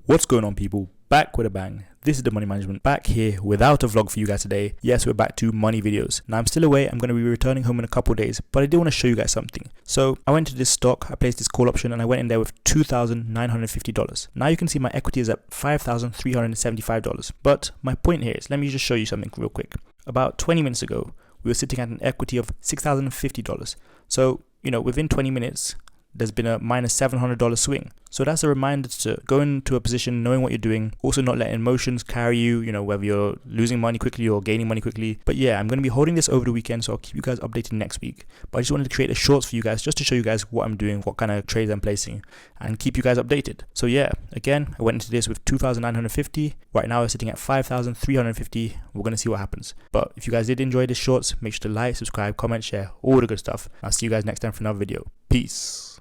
What's going on, people? Back with a bang. This is the Money Management, back here without a vlog for you guys today. Yes, we're back to money videos. Now I'm still away. I'm going to be returning home in a couple of days, but I do want to show you guys something. So I went to this stock, I placed this call option, and I went in there with $2,950. Now you can see my equity is at $5,375. But my point here is, let me just show you something real quick. About 20 minutes ago, we were sitting at an equity of $6,050. So, within 20 minutes, there's been a minus $700 swing. So that's a reminder to go into a position knowing what you're doing, also not letting emotions carry you, whether you're losing money quickly or gaining money quickly. But yeah, I'm going to be holding this over the weekend, so I'll keep you guys updated next week. But I just wanted to create a shorts for you guys just to show you guys what I'm doing, what kind of trades I'm placing, and keep you guys updated. So yeah, again, I went into this with $2,950. Right now we're sitting at $5,350. We're going to see what happens. But if you guys did enjoy this shorts, make sure to like, subscribe, comment, share, all the good stuff. I'll see you guys next time for another video. Peace.